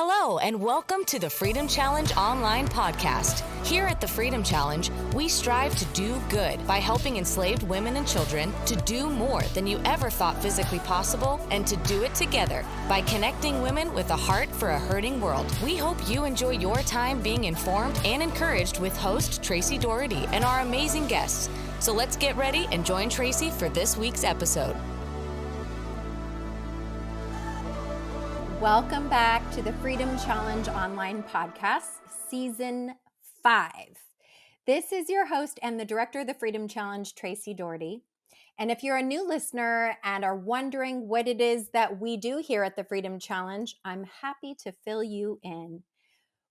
Hello, and welcome to the Freedom Challenge online podcast. Here at the Freedom Challenge, we strive to do good by helping enslaved women and children to do more than you ever thought physically possible, and to do it together by connecting women with a heart for a hurting world. We hope you enjoy your time being informed and encouraged with host Tracy Doherty and our amazing guests. So let's get ready and join Tracy for this week's episode. Welcome back to the Freedom Challenge online podcast, season 5. This is your host and the director of the Freedom Challenge, Tracy Doherty. And if you're a new listener and are wondering what it is that we do here at the Freedom Challenge, I'm happy to fill you in.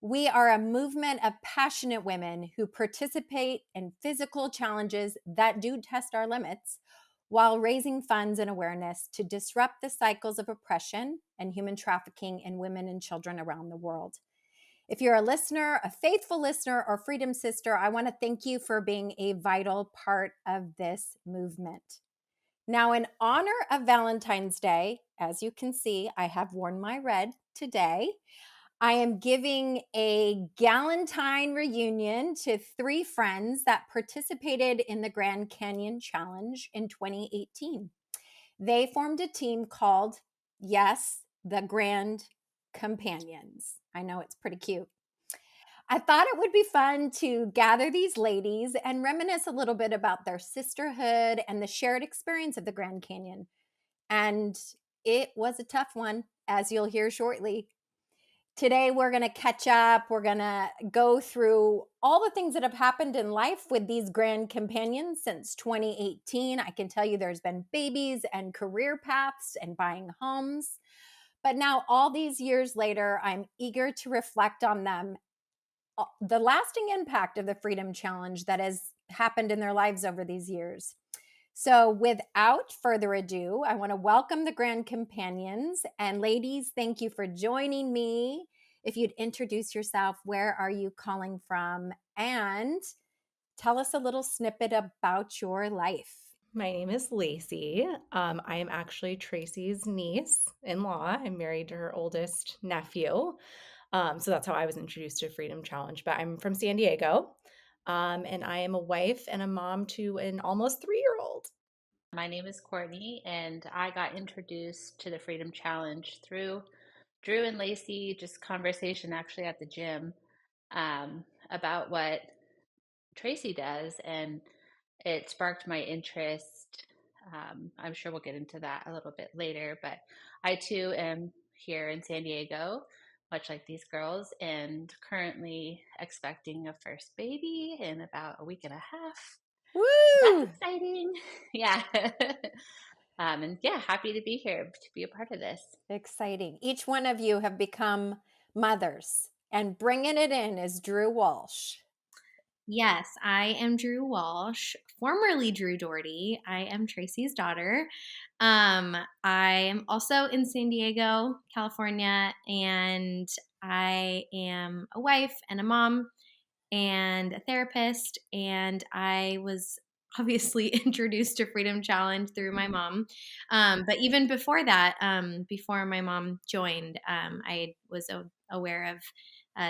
We are a movement of passionate women who participate in physical challenges that do test our limits, while raising funds and awareness to disrupt the cycles of oppression and human trafficking in women and children around the world. If you're a listener, a faithful listener, or Freedom Sister, I want to thank you for being a vital part of this movement. Now, in honor of Valentine's Day, as you can see, I have worn my red today. I am giving a Galentine reunion to 3 friends that participated in the Grand Canyon Challenge in 2018. They formed a team called, yes, the Grand Companions. I know, it's pretty cute. I thought it would be fun to gather these ladies and reminisce a little bit about their sisterhood and the shared experience of the Grand Canyon. And it was a tough one, as you'll hear shortly. Today, we're going to catch up. We're going to go through all the things that have happened in life with these Grand Companions since 2018. I can tell you there's been babies and career paths and buying homes. But now, all these years later, I'm eager to reflect on them, the lasting impact of the Freedom Challenge that has happened in their lives over these years. So without further ado, I want to welcome the Grand Companions. And ladies, thank you for joining me. If you'd introduce yourself, where are you calling from? And tell us a little snippet about your life. My name is Lacey. I am actually Tracy's niece-in-law. I'm married to her oldest nephew. So that's how I was introduced to Freedom Challenge. But I'm from San Diego. And I am a wife and a mom to an almost 3-year-old. My name is Courtney, and I got introduced to the Freedom Challenge through Drew and Lacey, just conversation actually at the gym about what Tracy does, and it sparked my interest. I'm sure we'll get into that a little bit later, but I too am here in San Diego, much like these girls, and currently expecting a first baby in about a week and a half. Woo! That's exciting. Yeah. And yeah, happy to be here to be a part of this. Exciting. Each one of you have become mothers, and bringing it in is Drew Walsh. Yes, I am Drew Walsh, formerly Drew Doherty. I am Tracy's daughter. I am also in San Diego, California, and I am a wife and a mom and a therapist. And I was obviously introduced to Freedom Challenge through my mom. But even before that, before my mom joined, I was aware of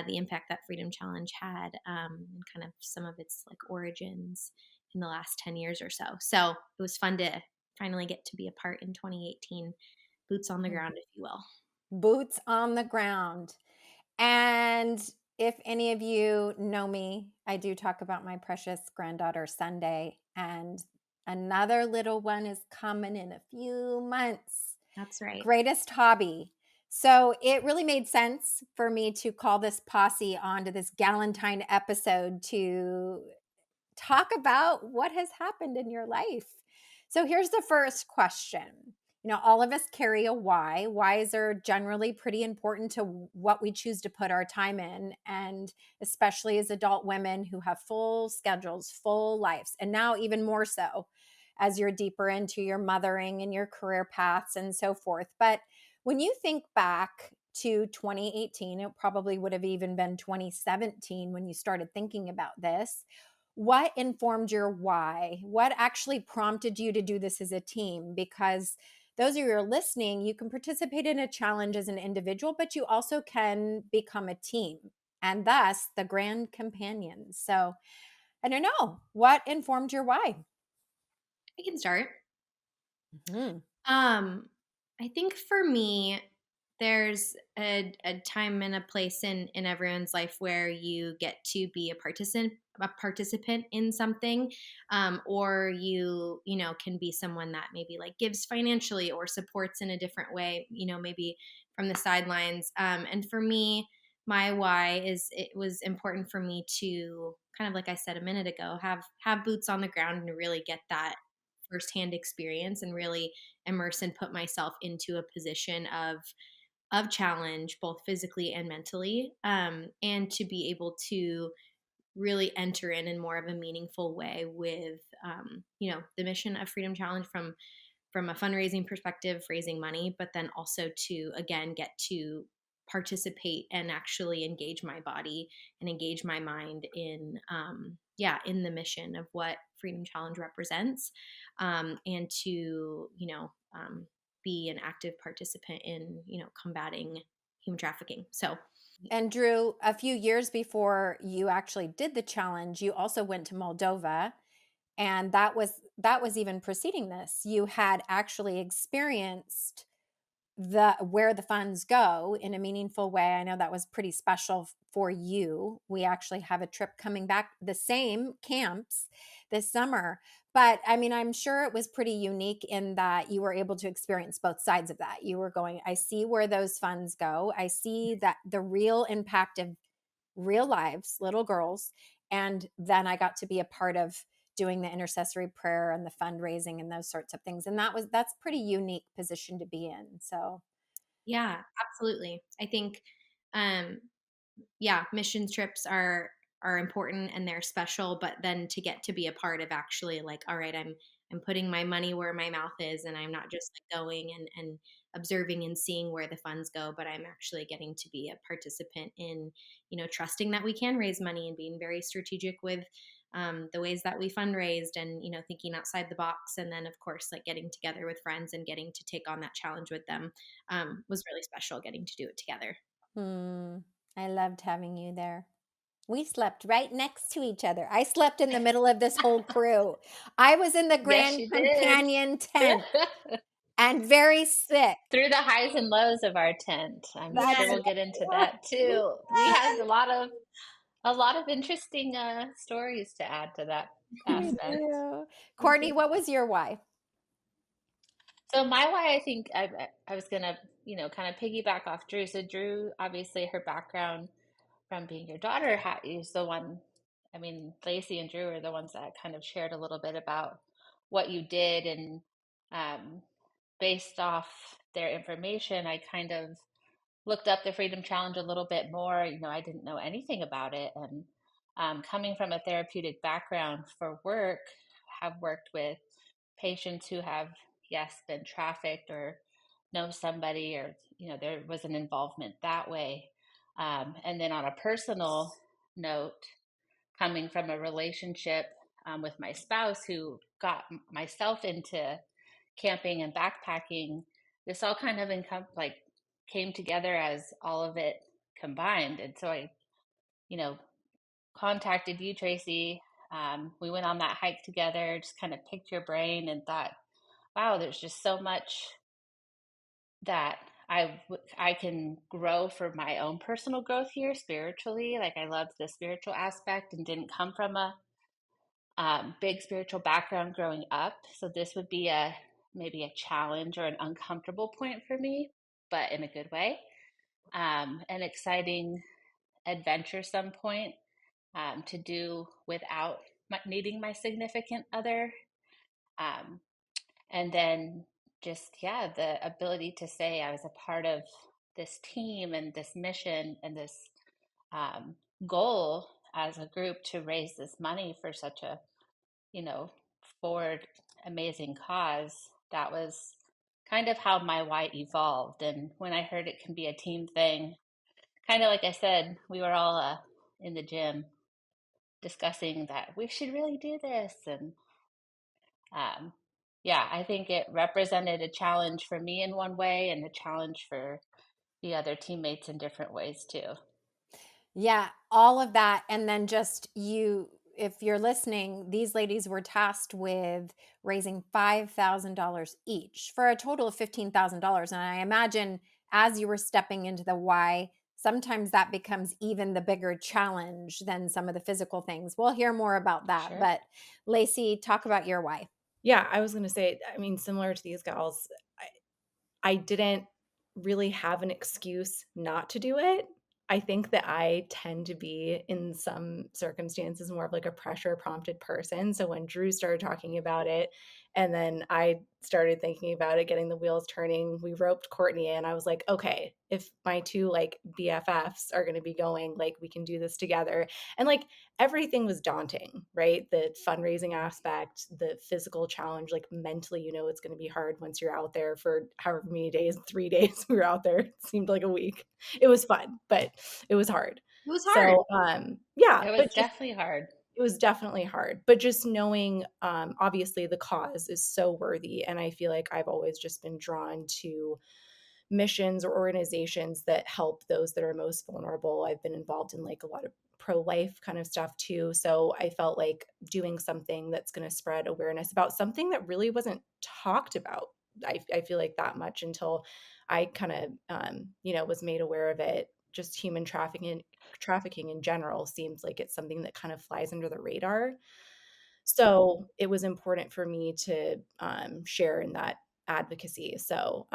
the impact that Freedom Challenge had, and kind of some of its like origins in the last 10 years or so. So it was fun to finally get to be a part in 2018, boots on the ground, if you will. Boots on the ground. And if any of you know me, I do talk about my precious granddaughter Sunday, and another little one is coming in a few months. That's right. Greatest hobby. So it really made sense for me to call this posse onto this Galentine episode to talk about what has happened in your life. So here's the first question. You know, all of us carry a why. Whys are generally pretty important to what we choose to put our time in, and especially as adult women who have full schedules, full lives, and now even more so as you're deeper into your mothering and your career paths and so forth. But when you think back to 2018, it probably would have even been 2017 when you started thinking about this. What informed your why? What actually prompted you to do this as a team? Because those of you who are listening, you can participate in a challenge as an individual, but you also can become a team, and thus the grand companions. So I don't know, what informed your why? I can start. Mm-hmm. I think for me, there's a time and a place in everyone's life where you get to be a participant in something, or you know can be someone that maybe like gives financially or supports in a different way, you know, maybe from the sidelines. And for me, my why is it was important for me to kind of like I said a minute ago, have boots on the ground and really get that firsthand experience and really immerse and put myself into a position of challenge both physically and mentally, and to be able to really enter in more of a meaningful way with you know the mission of Freedom Challenge from a fundraising perspective, raising money, but then also to again get to participate and actually engage my body and engage my mind in in the mission of what Freedom Challenge represents, and to be an active participant in combating human trafficking. So And Drew, a few years before you actually did the challenge, you also went to Moldova, and that was even preceding this. You had actually experienced where the funds go in a meaningful way. I know that was pretty special for you. We actually have a trip coming back, the same camps this summer. But I mean, I'm sure it was pretty unique in that you were able to experience both sides of that. You were going, I see where those funds go. I see that the real impact of real lives, little girls. And then I got to be a part of doing the intercessory prayer and the fundraising and those sorts of things. And that's pretty unique position to be in. So yeah, absolutely. I think um yeah, mission trips are important and they're special, but then to get to be a part of actually like, all right, I'm putting my money where my mouth is, and I'm not just like going and observing and seeing where the funds go, but I'm actually getting to be a participant in, trusting that we can raise money and being very strategic with the ways that we fundraised, and thinking outside the box, and then of course like getting together with friends and getting to take on that challenge with them was really special, getting to do it together. I loved having you there. We slept right next to each other. I slept in the middle of this whole crew. I was in the Yes, Grand you did. Companion tent and very sick. Through the highs and lows of our tent. I'm That's sure Yes. we'll get into that too. We had a lot of interesting stories to add to that we aspect. do. Courtney, what was your why? So my why, I think I was gonna, kind of piggyback off Drew. So Drew, obviously, her background from being your daughter is the one. I mean, Lacey and Drew are the ones that kind of shared a little bit about what you did, and um, based off their information, I kind of looked up the Freedom Challenge a little bit more. I didn't know anything about it, and coming from a therapeutic background for work, have worked with patients who have, yes, been trafficked or know somebody, or there was an involvement that way. And then on a personal note, coming from a relationship with my spouse who got myself into camping and backpacking, this all kind of came together as all of it combined. And so I, you know, contacted you, Tracy. We went on that hike together, just kind of picked your brain and thought, wow, there's just so much that I can grow for my own personal growth here spiritually. Like I loved the spiritual aspect and didn't come from a big spiritual background growing up. So this would be maybe a challenge or an uncomfortable point for me, but in a good way. An exciting, adventuresome point to do without needing my significant other. Um, and then just, yeah, the ability to say I was a part of this team and this mission and this um, goal as a group to raise this money for such a, you know, forward, amazing cause. That was kind of how my why evolved. And when I heard it can be a team thing, kind of like I said, we were all in the gym discussing that we should really do this. And yeah, I think it represented a challenge for me in one way and a challenge for the other teammates in different ways too. Yeah, all of that. And then just you, if you're listening, these ladies were tasked with raising $5,000 each for a total of $15,000. And I imagine as you were stepping into the why, sometimes that becomes even the bigger challenge than some of the physical things. We'll hear more about that. Sure. But Lacey, talk about your why. Yeah, I was going to say, I mean, similar to these gals, I didn't really have an excuse not to do it. I think that I tend to be, in some circumstances, more of like a pressure prompted person. So when Drew started talking about it, and then I started thinking about it, getting the wheels turning, we roped Courtney in. I was like, okay, if my two like BFFs are going to be going, like we can do this together. And like everything was daunting, right? The fundraising aspect, the physical challenge, like mentally, you know, it's going to be hard once you're out there for however many days, 3 days we were out there. It seemed like a week. It was fun, but it was hard. It was hard. So, yeah, It was but just, definitely hard. it was definitely hard, but just knowing, obviously the cause is so worthy. And I feel like I've always just been drawn to missions or organizations that help those that are most vulnerable. I've been involved in like a lot of pro-life kind of stuff too. So I felt like doing something that's going to spread awareness about something that really wasn't talked about. I feel like that much until I kind of, was made aware of it. Just human trafficking in general seems like it's something that kind of flies under the radar. So it was important for me to share in that advocacy. So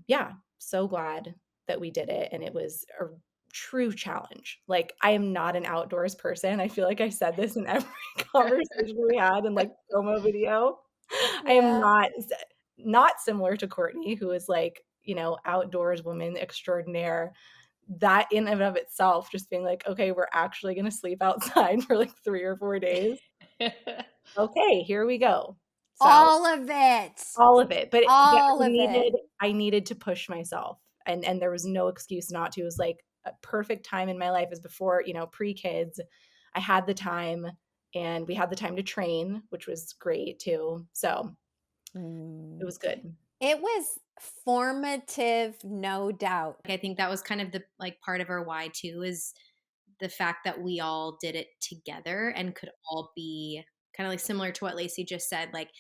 yeah, so glad that we did it. And it was a true challenge. Like I am not an outdoors person. I feel like I said this in every conversation we had in like promo video. I am Yeah. not similar to Courtney, who is like, outdoors woman extraordinaire. That in and of itself, just being like, okay, we're actually going to sleep outside for like 3 or 4 days. Okay, here we go. So All of it. all of it, but All of it. I needed to push myself, and there was no excuse not to. It was like a perfect time in my life is before, pre-kids. I had the time, and we had the time to train, which was great too. So it was good. It was formative, no doubt. I think that was kind of the like part of our why too, is the fact that we all did it together and could all be kind of like similar to what Lacey just said. Like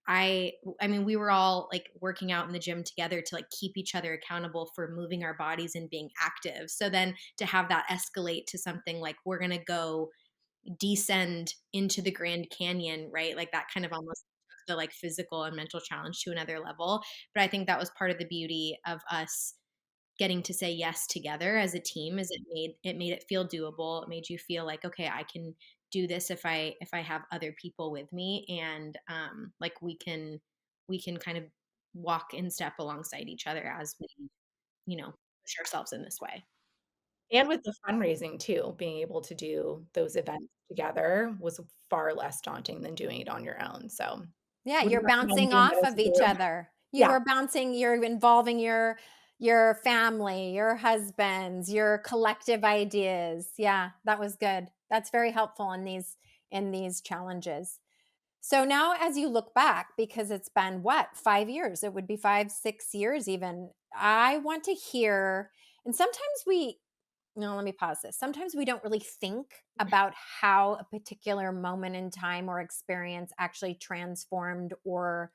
I mean, we were all like working out in the gym together to like keep each other accountable for moving our bodies and being active. So then to have that escalate to something like we're going to go descend into the Grand Canyon, right? Like that kind of almost took the like physical and mental challenge to another level. But I think that was part of the beauty of us getting to say yes together as a team, is it made it feel doable. It made you feel like, okay, I can do this if I have other people with me, and like we can kind of walk in step alongside each other as we push ourselves in this way. And with the fundraising too, being able to do those events together was far less daunting than doing it on your own. So Yeah, would you're recommend bouncing being that off as of a each group. other. Yeah. You're involving your family, your husbands, your collective ideas. Yeah, that was good. That's very helpful in these challenges. So now as you look back, because it's been what, 5 years, it would be 5, 6 years even. I want to hear, and sometimes no, let me pause this. Sometimes we don't really think about how a particular moment in time or experience actually transformed or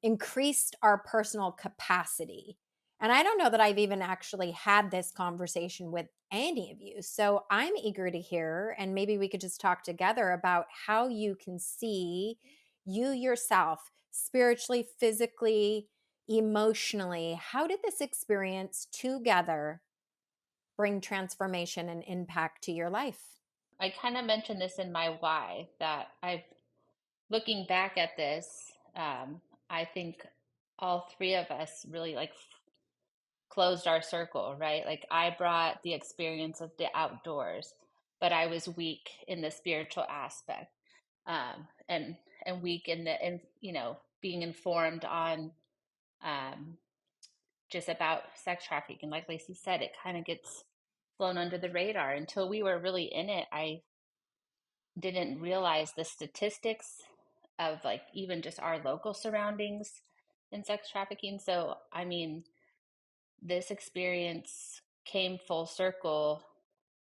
increased our personal capacity. And I don't know that I've even actually had this conversation with any of you. So I'm eager to hear, and maybe we could just talk together about how you can see you yourself spiritually, physically, emotionally. How did this experience together bring transformation and impact to your life? I kind of mentioned this in my why that looking back at this, I think all three of us really like closed our circle, right? Like I brought the experience of the outdoors, but I was weak in the spiritual aspect, and weak in being informed on um, just about sex trafficking. Like Lacey said, it kind of gets flown under the radar until we were really in it. I didn't realize the statistics of like even just our local surroundings in sex trafficking. So, I mean, this experience came full circle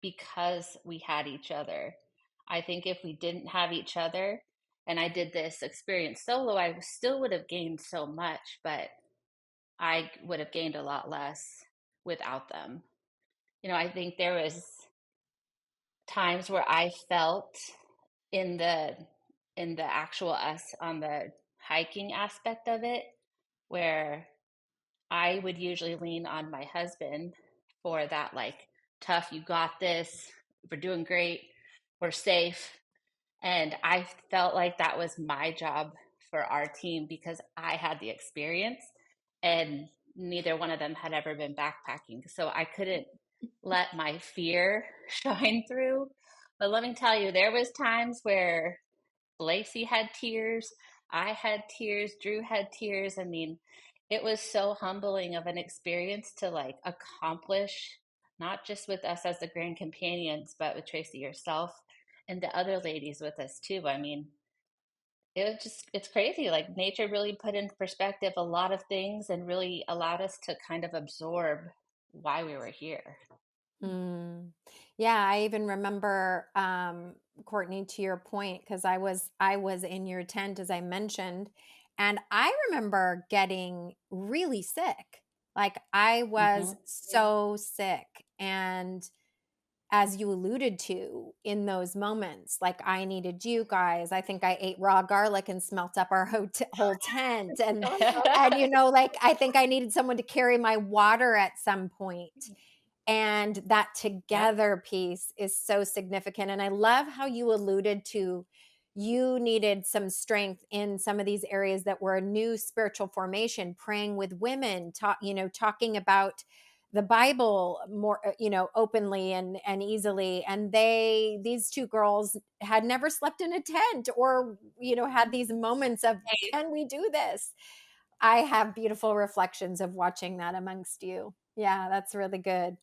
because we had each other. I think if we didn't have each other and I did this experience solo, I still would have gained so much, but I would have gained a lot less without them. I think there was times where I felt in the actual us on the hiking aspect of it, where I would usually lean on my husband for that, like, tough, you got this, we're doing great, we're safe. And I felt like that was my job for our team because I had the experience and neither one of them had ever been backpacking. So I couldn't let my fear shine through. But let me tell you, there was times where Lacey had tears, I had tears, Drew had tears. I mean, it was so humbling of an experience to like accomplish, not just with us as the grand companions, but with Tracy yourself and the other ladies with us too. I mean, it's crazy. Like nature really put into perspective a lot of things and really allowed us to kind of absorb why we were here. Mm. Yeah, I even remember, Courtney, to your point, because I was in your tent, as I mentioned, and I remember getting really sick. Like I was so sick. And as you alluded to in those moments, like I needed you guys. I think I ate raw garlic and smelt up our whole tent. And like I think I needed someone to carry my water at some point. And that together piece is so significant. And I love how you alluded to you needed some strength in some of these areas that were a new spiritual formation, praying with women, talking about the Bible more, openly and easily. And these two girls had never slept in a tent or, had these moments of, can we do this? I have beautiful reflections of watching that amongst you. Yeah, that's really good.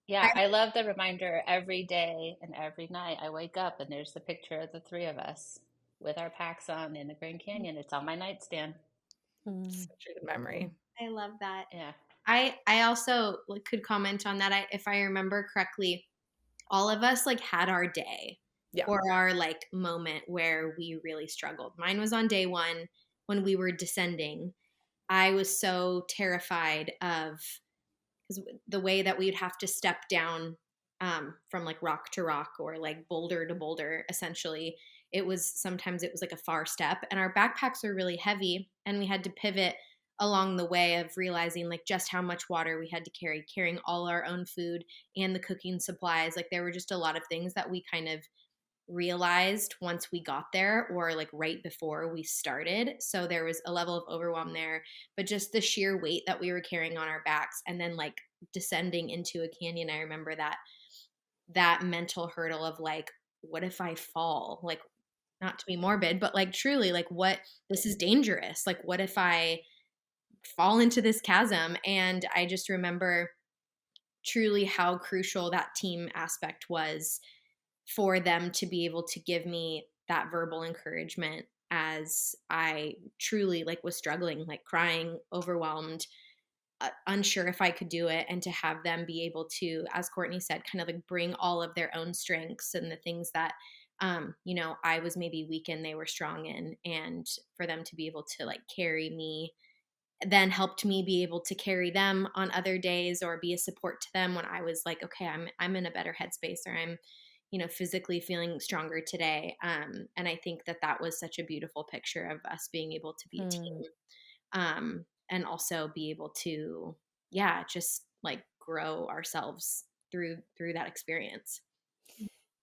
Yeah, I love the reminder every day and every night I wake up and there's the picture of the three of us with our packs on in the Grand Canyon. It's on my nightstand. Such a good memory. I love that. Yeah. I also could comment on that. If I remember correctly, all of us had our day or our moment where we really struggled. Mine was on day one when we were descending. I was so terrified of, because the way that we would have to step down from rock to rock or boulder to boulder, essentially, sometimes it was a far step, and our backpacks were really heavy, and we had to pivot along the way of realizing just how much water we had to carrying all our own food and the cooking supplies. There were just a lot of things that we kind of realized once we got there or right before we started. So there was a level of overwhelm there, but just the sheer weight that we were carrying on our backs and then descending into a canyon. I remember that mental hurdle of what if I fall? Not to be morbid, but truly what, this is dangerous. What if I fall into this chasm? And I just remember truly how crucial that team aspect was for them to be able to give me that verbal encouragement as I truly was struggling, crying, overwhelmed, unsure if I could do it, and to have them be able to, as Courtney said, kind of bring all of their own strengths and the things that I was maybe weak in, they were strong in, and for them to be able to carry me then helped me be able to carry them on other days or be a support to them when I was okay, I'm in a better headspace, or I'm physically feeling stronger today. And I think that was such a beautiful picture of us being able to be a team, and also be able to, just grow ourselves through that experience.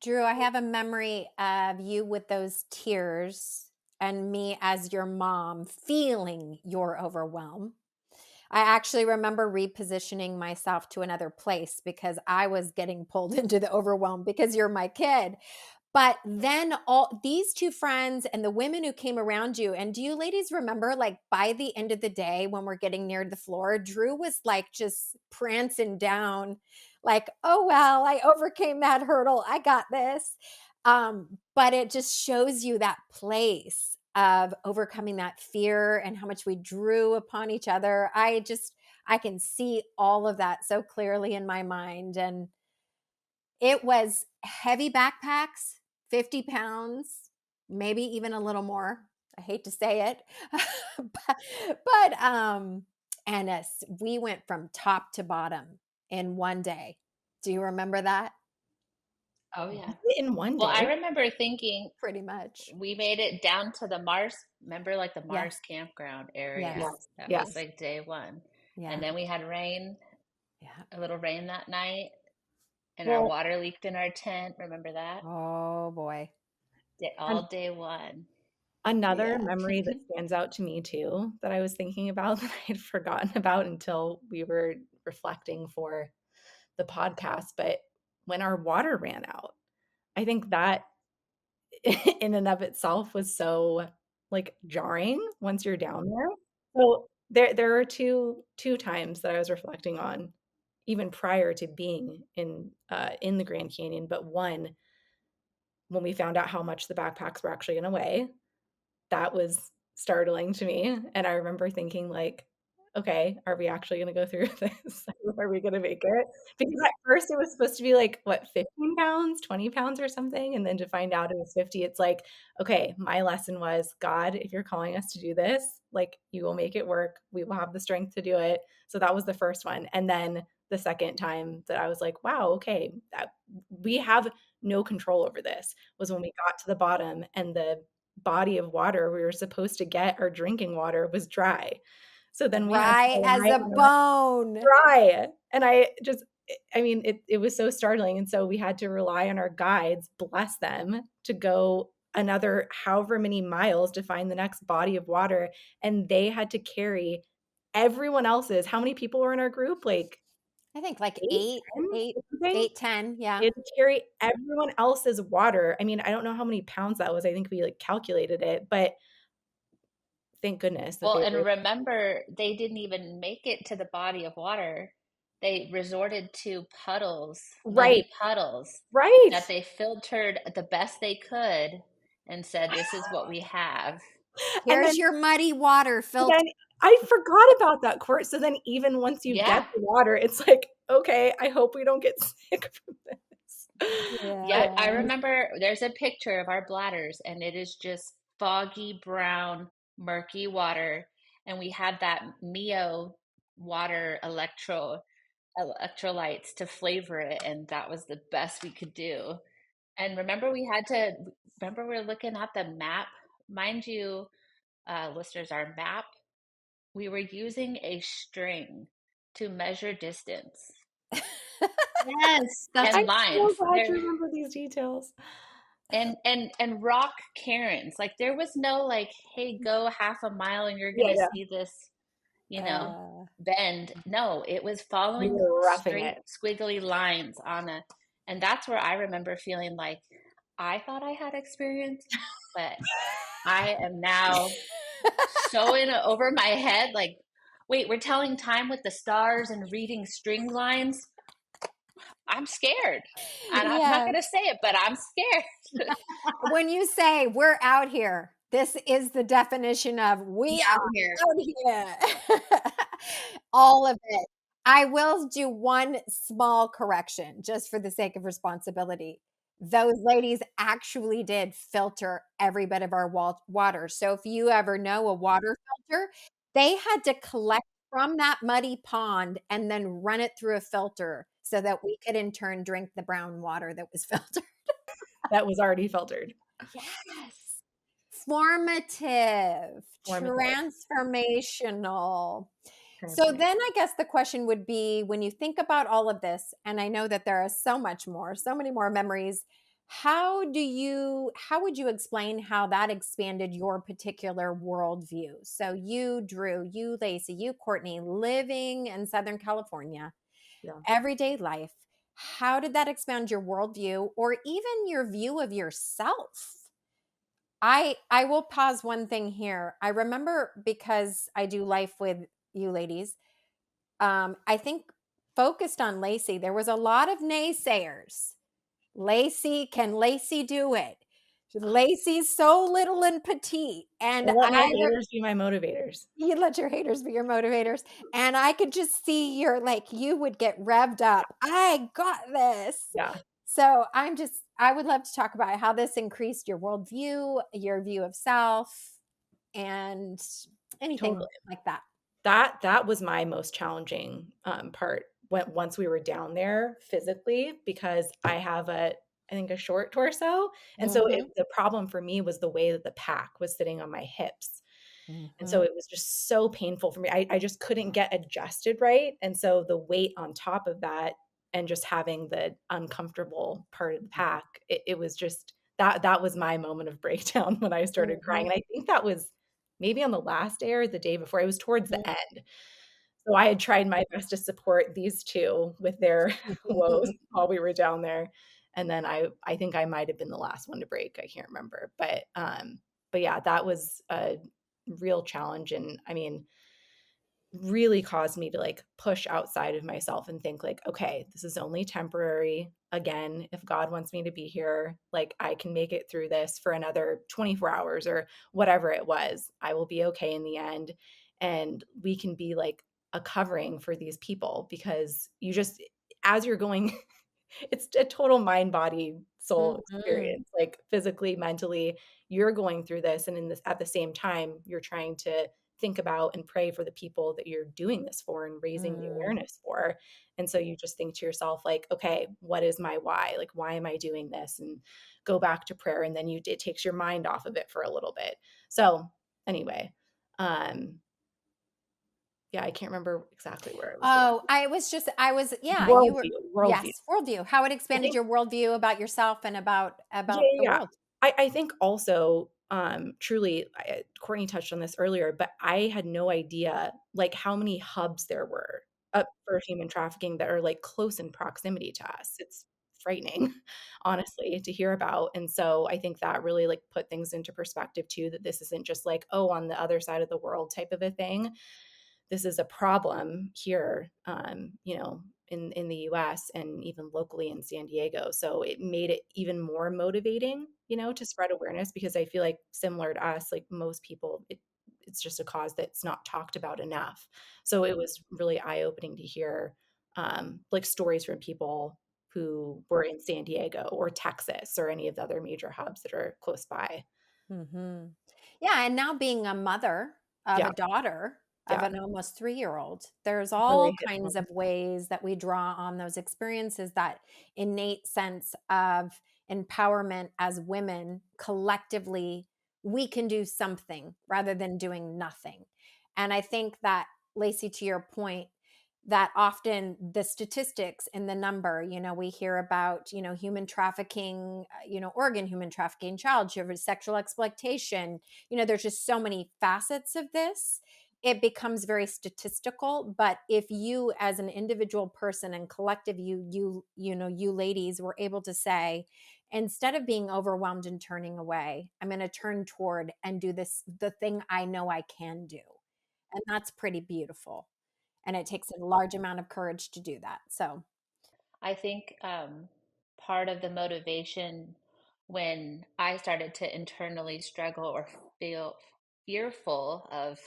Drew, I have a memory of you with those tears and me as your mom feeling your overwhelm. I actually remember repositioning myself to another place because I was getting pulled into the overwhelm because you're my kid. But then all these two friends and the women who came around you, and do you ladies remember, by the end of the day when we're getting near the floor, Drew was just prancing down, oh, well, I overcame that hurdle. I got this. But it just shows you that place of overcoming that fear and how much we drew upon each other. I can see all of that so clearly in my mind. And it was heavy backpacks, 50 pounds, maybe even a little more. I hate to say it, but and we went from top to bottom in one day. Do you remember that? Oh yeah. In one Well, I day. remember thinking Pretty much. we made it down to the Mars, remember like the Yes. Mars campground Yes. area. That was Yes. like day one. Yeah. And then we had rain, Yeah. a little rain that night, and our Well, water leaked in our tent. Remember that? Oh boy. All day one. another Yeah. memory that stands out to me too that I was thinking about that I had forgotten about until we were reflecting for the podcast, but when our water ran out, I think that in and of itself was so like jarring once you're down there. So there are two times that I was reflecting on even prior to being in the Grand Canyon, but one when we found out how much the backpacks were actually going to weigh, that was startling to me, and I remember thinking like, "Okay, are we actually gonna go through this? Are we gonna make it?" Because at first it was supposed to be like, what, 15 pounds, 20 pounds or something, and then to find out it was 50, it's like, "Okay, my lesson was, God, if you're calling us to do this, like, you will make it work. We will have the strength to do it." So that was the first one, and then the second time that I was like, "Wow, okay, that we have no control over this," was when we got to the bottom and the body of water we were supposed to get our drinking water was dry. So then we had to Dry as rely a on our bone. dry. And I mean, it was so startling. And so we had to rely on our guides, bless them, to go another however many miles to find the next body of water. And they had to carry everyone else's. How many people were in our group? Like I think like 8, eight, 10 eight, or something? 10. Yeah. They had to carry everyone else's water. I mean, I don't know how many pounds that was. I think we like calculated it, but thank goodness that Well, they and were remember, they didn't even make it to the body of water. They resorted to puddles, right, muddy puddles, right. that they filtered the best they could and said, "This is what we have." And Here's your muddy water filter. then I forgot about that, Court. So then even once you Yeah. get the water, it's like, okay, I hope we don't get sick from this. Yep. I Yeah. remember there's a picture of our bladders, and it is just foggy brown, murky water. And we had that Mio water electrolytes to flavor it, and that was the best we could do. And remember we were looking at the map. Mind you, listeners, our map, we were using a string to measure distance Yes, that's I'm and so lines. glad you remember these details. And rock cairns. Like there was no like, hey, go half a mile and you're Yeah, gonna yeah. see this, Uh, bend. No, it was We following were roughing straight it. squiggly lines and that's where I remember feeling like I thought I had experience, but I am now so in over my head, like, wait, we're telling time with the stars and reading string lines. I'm scared. And I'm not yeah. going to say it, but I'm scared. When you say we're out here, this is the definition of we out are here. out here. All of it. I will do one small correction just for the sake of responsibility. Those ladies actually did filter every bit of our water. So if you ever know a water filter, they had to collect from that muddy pond and then run it through a filter so that we could in turn drink the brown water that was filtered. That was already filtered. Yes. Formative, Formative. transformational. So then I guess the question would be when you think about all of this, and I know that there are so much more, so many more memories, how would you explain how that expanded your particular worldview? So you, Drew, you, Lacey, you, Courtney, living in Southern California, Yeah. everyday life, how did that expand your worldview or even your view of yourself? I will pause one thing here. I remember because I do life with you ladies. I think focused on Lacey, there was a lot of naysayers Lacey, can Lacey do it? Lacey's so little and petite. And I let my haters be my motivators. you let your haters be your motivators. And I could just see you would get revved up. I got this. Yeah. So I would love to talk about how this increased your worldview, your view of self, and anything Totally. like that. That was my most challenging part once we were down there physically, because I have I think a short torso. And so the problem for me was the way that the pack was sitting on my hips. And so it was just so painful for me. I just couldn't get adjusted right. And so the weight on top of that and just having the uncomfortable part of the pack, it was just that was my moment of breakdown when I started crying. And I think that was maybe on the last day or the day before. It was towards the end. So I had tried my best to support these two with their woes while we were down there. And then I think I might have been the last one to break. I can't remember. But yeah, that was a real challenge. And I mean, really caused me to like push outside of myself and think like, okay, this is only temporary. Again, if God wants me to be here, like I can make it through this for another 24 hours or whatever it was. I will be okay in the end. And we can be like a covering for these people, because you just, as you're going, it's a total mind, body, soul experience, like physically, mentally, you're going through this. And in this, at the same time, you're trying to think about and pray for the people that you're doing this for and raising the awareness for. And so you just think to yourself, like, okay, what is my why? Like, why am I doing this? And go back to prayer. And then it takes your mind off of it for a little bit. So anyway, yeah, I can't remember exactly where it was. Worldview. How it expanded your worldview about yourself and about the world. I think also, truly, Courtney touched on this earlier, but I had no idea like how many hubs there were for human trafficking that are like close in proximity to us. It's frightening, honestly, to hear about. And so I think that really like put things into perspective too, that this isn't just like, oh, on the other side of the world type of a thing. This is a problem here, in the US and even locally in San Diego. So it made it even more motivating, to spread awareness, because I feel like similar to us, like most people, it's just a cause that's not talked about enough. So it was really eye-opening to hear like stories from people who were in San Diego or Texas or any of the other major hubs that are close by. Yeah. And now being a mother of a daughter of an almost 3-year-old, there's all kinds of ways that we draw on those experiences, that innate sense of empowerment as women. Collectively, we can do something rather than doing nothing. And I think that, Lacey, to your point, that often the statistics in the number, we hear about, human trafficking, organ human trafficking, child sexual exploitation, there's just so many facets of this. It becomes very statistical. But if you as an individual person and collective, you ladies were able to say, instead of being overwhelmed and turning away, I'm going to turn toward and do the thing I know I can do. And that's pretty beautiful. And it takes a large amount of courage to do that. So I think part of the motivation when I started to internally struggle or feel fearful of,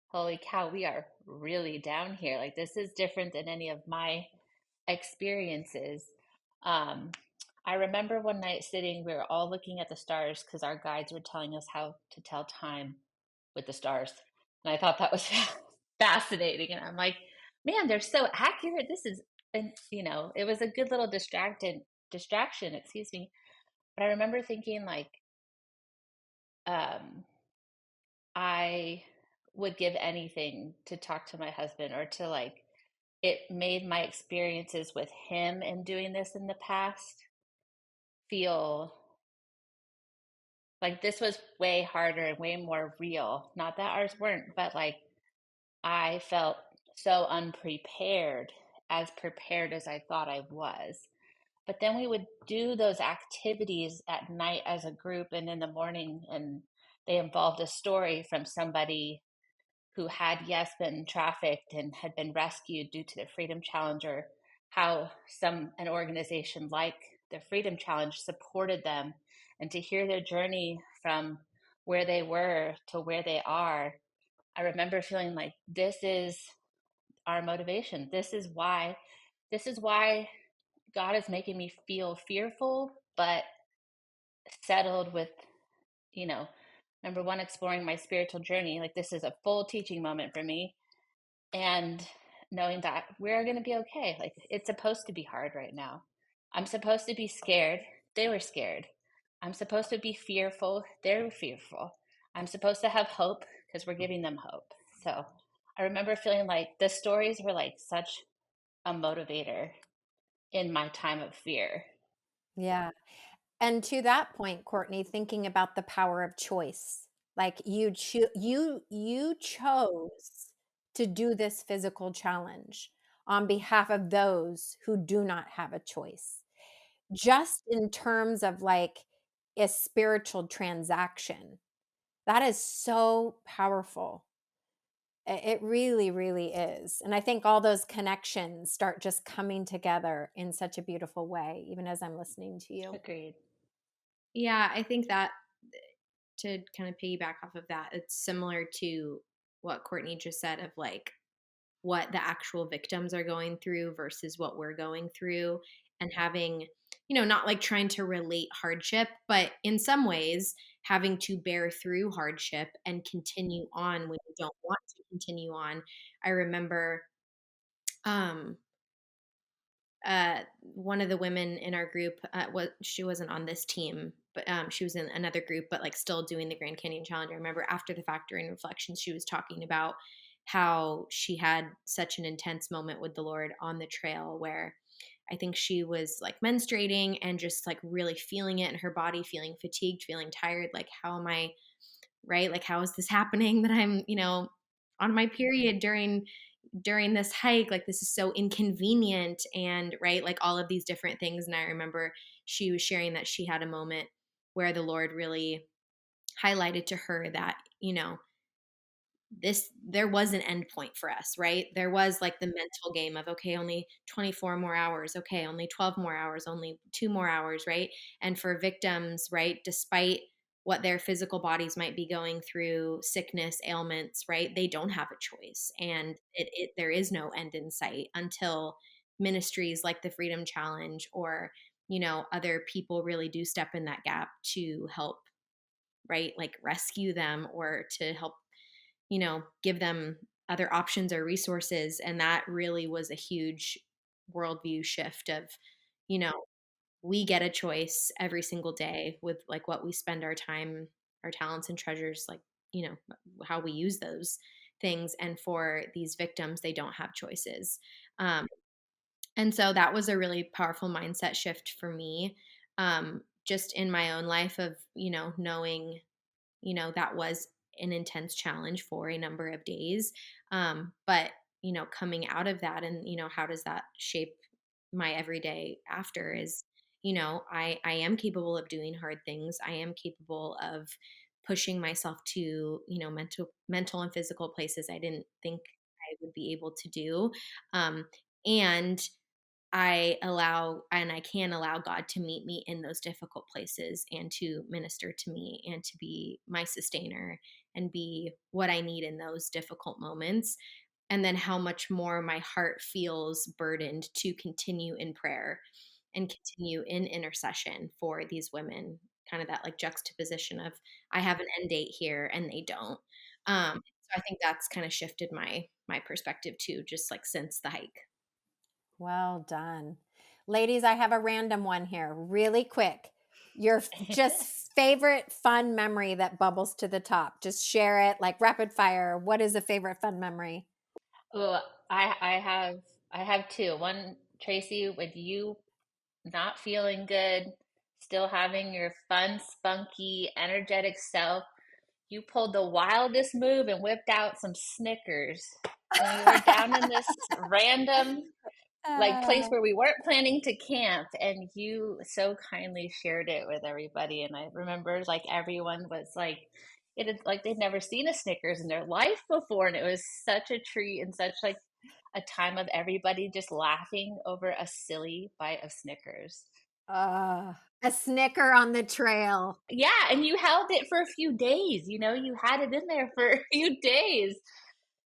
holy cow, we are really down here. Like, this is different than any of my experiences. I remember one night sitting, we were all looking at the stars because our guides were telling us how to tell time with the stars. And I thought that was fascinating. And I'm like, man, they're so accurate. This is, and it was a good little distraction, excuse me. But I remember thinking like, I would give anything to talk to my husband, or to like, it made my experiences with him and doing this in the past feel like this was way harder and way more real. Not that ours weren't, but like I felt so unprepared, as prepared as I thought I was. But then we would do those activities at night as a group and in the morning, and they involved a story from somebody who had, yes, been trafficked and had been rescued due to the Freedom Challenge, or how an organization like the Freedom Challenge supported them, and to hear their journey from where they were to where they are, I remember feeling like this is our motivation. This is why God is making me feel fearful, but settled with, number one, exploring my spiritual journey. Like, this is a full teaching moment for me. And knowing that we're going to be okay. Like, it's supposed to be hard right now. I'm supposed to be scared. They were scared. I'm supposed to be fearful. They were fearful. I'm supposed to have hope because we're giving them hope. So I remember feeling like the stories were like such a motivator in my time of fear. Yeah. And to that point, Courtney, thinking about the power of choice, like you chose to do this physical challenge on behalf of those who do not have a choice. Just in terms of like a spiritual transaction, that is so powerful. It really, really is. And I think all those connections start just coming together in such a beautiful way, even as I'm listening to you. Agreed. Yeah, I think that to kind of piggyback off of that, it's similar to what Courtney just said of like what the actual victims are going through versus what we're going through, and having, not like trying to relate hardship, but in some ways having to bear through hardship and continue on when you don't want to continue on. I remember one of the women in our group, she wasn't on this team, but she was in another group, but like still doing the Grand Canyon Challenge. I remember after the fact during reflections, she was talking about how she had such an intense moment with the Lord on the trail where I think she was like menstruating and just like really feeling it in her body, feeling fatigued, feeling tired. Like, how am I, right? Like, how is this happening that I'm, on my period during this hike? Like, this is so inconvenient, and right, like all of these different things. And I remember she was sharing that she had a moment where the Lord really highlighted to her that, there was an end point for us, right? There was like the mental game of, okay, only 24 more hours, okay, only 12 more hours, only 2 more hours, right? And for victims, right, despite what their physical bodies might be going through, sickness, ailments, right, they don't have a choice, and there is no end in sight until ministries like the Freedom Challenge or other people really do step in that gap to help, right, like rescue them or to help give them other options or resources. And that really was a huge worldview shift of, you know, we get a choice every single day with like what we spend our time, our talents and treasures, like, how we use those things. And for these victims, they don't have choices. And so that was a really powerful mindset shift for me, just in my own life of, knowing that was an intense challenge for a number of days. But, coming out of that and, how does that shape my everyday after is, I am capable of doing hard things. I am capable of pushing myself to, mental and physical places I didn't think I would be able to do. And I can allow God to meet me in those difficult places and to minister to me and to be my sustainer and be what I need in those difficult moments. And then how much more my heart feels burdened to continue in prayer and continue in intercession for these women. Kind of that like juxtaposition of, I have an end date here and they don't. So I think that's kind of shifted my perspective too, just like since the hike. Well done. Ladies, I have a random one here, really quick. Your just favorite fun memory that bubbles to the top. Just share it like rapid fire. What is a favorite fun memory? Oh, I have two. One, Tracy, with you not feeling good, still having your fun, spunky, energetic self. You pulled the wildest move and whipped out some Snickers. And we were down in this random place where we weren't planning to camp, and you so kindly shared it with everybody. And I remember like everyone was like, it is like they'd never seen a Snickers in their life before, and it was such a treat and such like a time of everybody just laughing over a silly bite of Snickers. A Snicker on the trail. Yeah, and you held it for a few days, you know, you had it in there for a few days.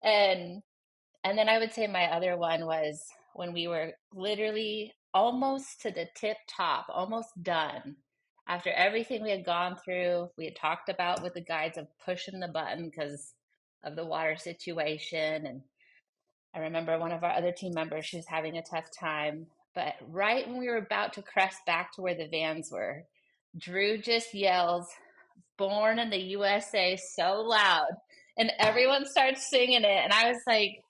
And then I would say my other one was when we were literally almost to the tip top, almost done. After everything we had gone through, we had talked about with the guides of pushing the button because of the water situation. And I remember one of our other team members, she was having a tough time. But right when we were about to crest back to where the vans were, Drew just yells, "Born in the USA," so loud. And everyone starts singing it. And I was like,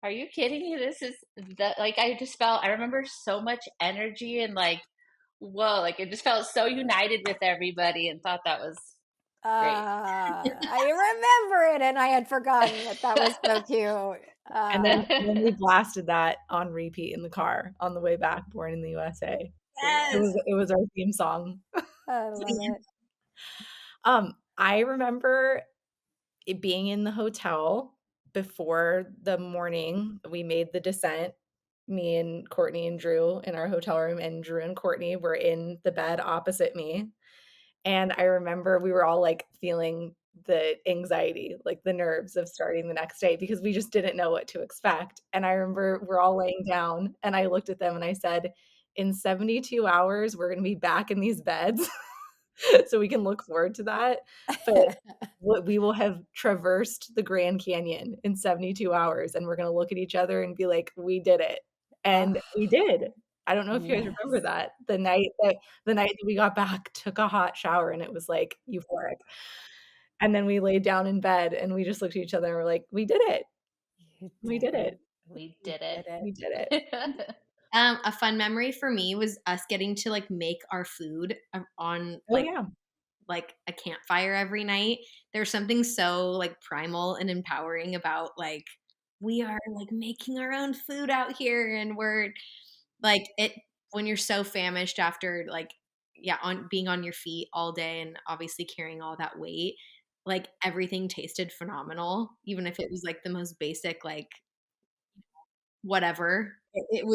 are you kidding me? This is that, like, I remember so much energy and like, whoa, like it just felt so united with everybody and thought that was great. I remember it, and I had forgotten it. That was so cute. And then we blasted that on repeat in the car on the way back, Born in the USA. Yes. It was our theme song. I love it. I remember it being in the hotel before the morning we made the descent. Me and Courtney and Drew in our hotel room, and Drew and Courtney were in the bed opposite me. And I remember we were all like feeling the anxiety, like the nerves of starting the next day because we just didn't know what to expect. And I remember we're all laying down and I looked at them and I said, in 72 hours, we're going to be back in these beds. So we can look forward to that. But we will have traversed the Grand Canyon in 72 hours and we're going to look at each other and be like, we did it. And we did. I don't know if you guys remember that. The night that we got back, took a hot shower and it was like euphoric. And then we laid down in bed and we just looked at each other and we're like, we did it. We did it. We did it. We did it. A fun memory for me was us getting to like make our food on like a campfire every night. There's something so like primal and empowering about like we are like making our own food out here, and we're like it when you're so famished after like on being on your feet all day and obviously carrying all that weight, like everything tasted phenomenal, even if it was like the most basic like whatever. It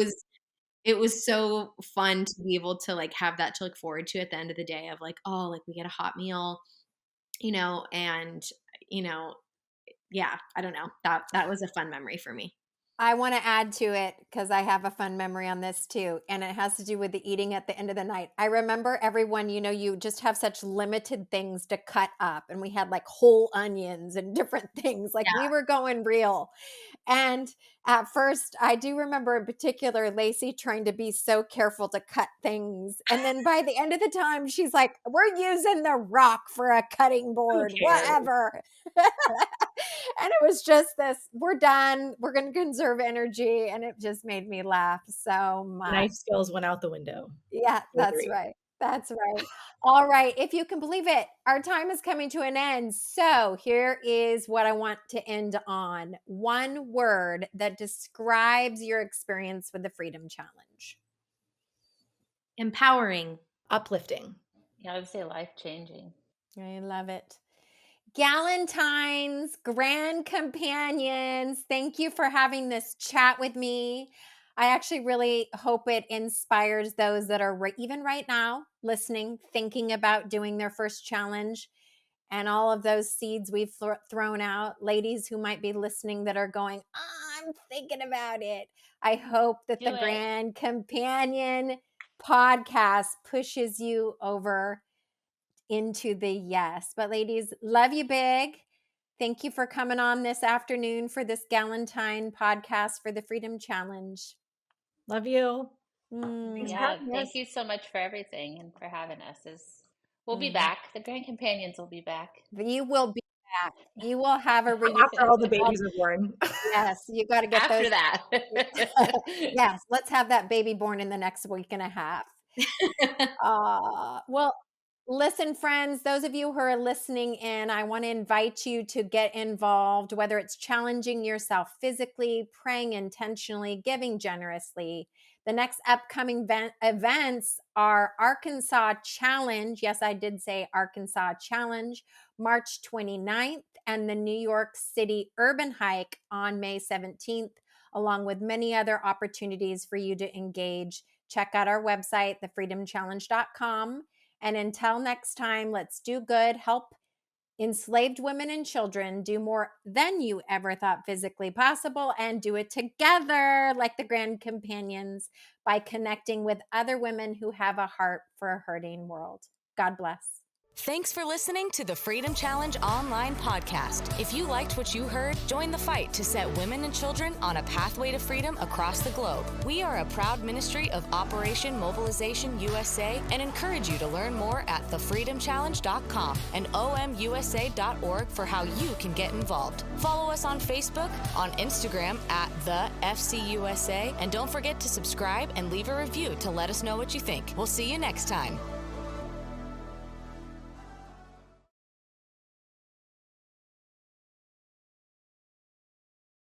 was so fun to be able to like have that to look forward to at the end of the day of like, oh, like we get a hot meal, and yeah, I don't know. That was a fun memory for me. I want to add to it because I have a fun memory on this too. And it has to do with the eating at the end of the night. I remember everyone, you just have such limited things to cut up. And we had like whole onions and different things. Like we were going real. And at first, I do remember in particular, Lacey trying to be so careful to cut things. And then by the end of the time, she's like, we're using the rock for a cutting board, whatever. And it was just this, we're done. We're going to conserve energy. And it just made me laugh so much. Knife skills went out the window. Yeah, that's right. That's right. All right. If you can believe it, our time is coming to an end. So here is what I want to end on. One word that describes your experience with the Freedom Challenge. Empowering. Uplifting. Yeah, I would say life-changing. I love it. Galentines, grand companions, thank you for having this chat with me. I actually really hope it inspires those that are even right now listening, thinking about doing their first challenge, and all of those seeds we've thrown out. Ladies who might be listening that are going, I'm thinking about it. I hope that the Grand Companion podcast pushes you over into the yes. But ladies, love you big. Thank you for coming on this afternoon for this Galentine podcast for the Freedom Challenge. Love you. Yeah, thank you so much for everything and for having us. We'll be back. The Grand Companions will be back. You will be back. You will have a reunion. After all the babies are born. Yes, you got to get after those. That. Yes, let's have that baby born in the next week and a half. Well, listen, friends, those of you who are listening in, I want to invite you to get involved, whether it's challenging yourself physically, praying intentionally, giving generously. The next upcoming events are Arkansas Challenge. Yes, I did say Arkansas Challenge, March 29th, and the New York City Urban Hike on May 17th, along with many other opportunities for you to engage Check out our website, thefreedomchallenge.com. And until next time, let's do good, help enslaved women and children do more than you ever thought physically possible, and do it together like the Grand Companions by connecting with other women who have a heart for a hurting world. God bless. Thanks for listening to the Freedom Challenge online podcast. If you liked what you heard, join the fight to set women and children on a pathway to freedom across the globe. We are a proud ministry of Operation Mobilization USA and encourage you to learn more at thefreedomchallenge.com and omusa.org for how you can get involved. Follow us on Facebook, on Instagram at the FCUSA, and don't forget to subscribe and leave a review to let us know what you think. We'll see you next time.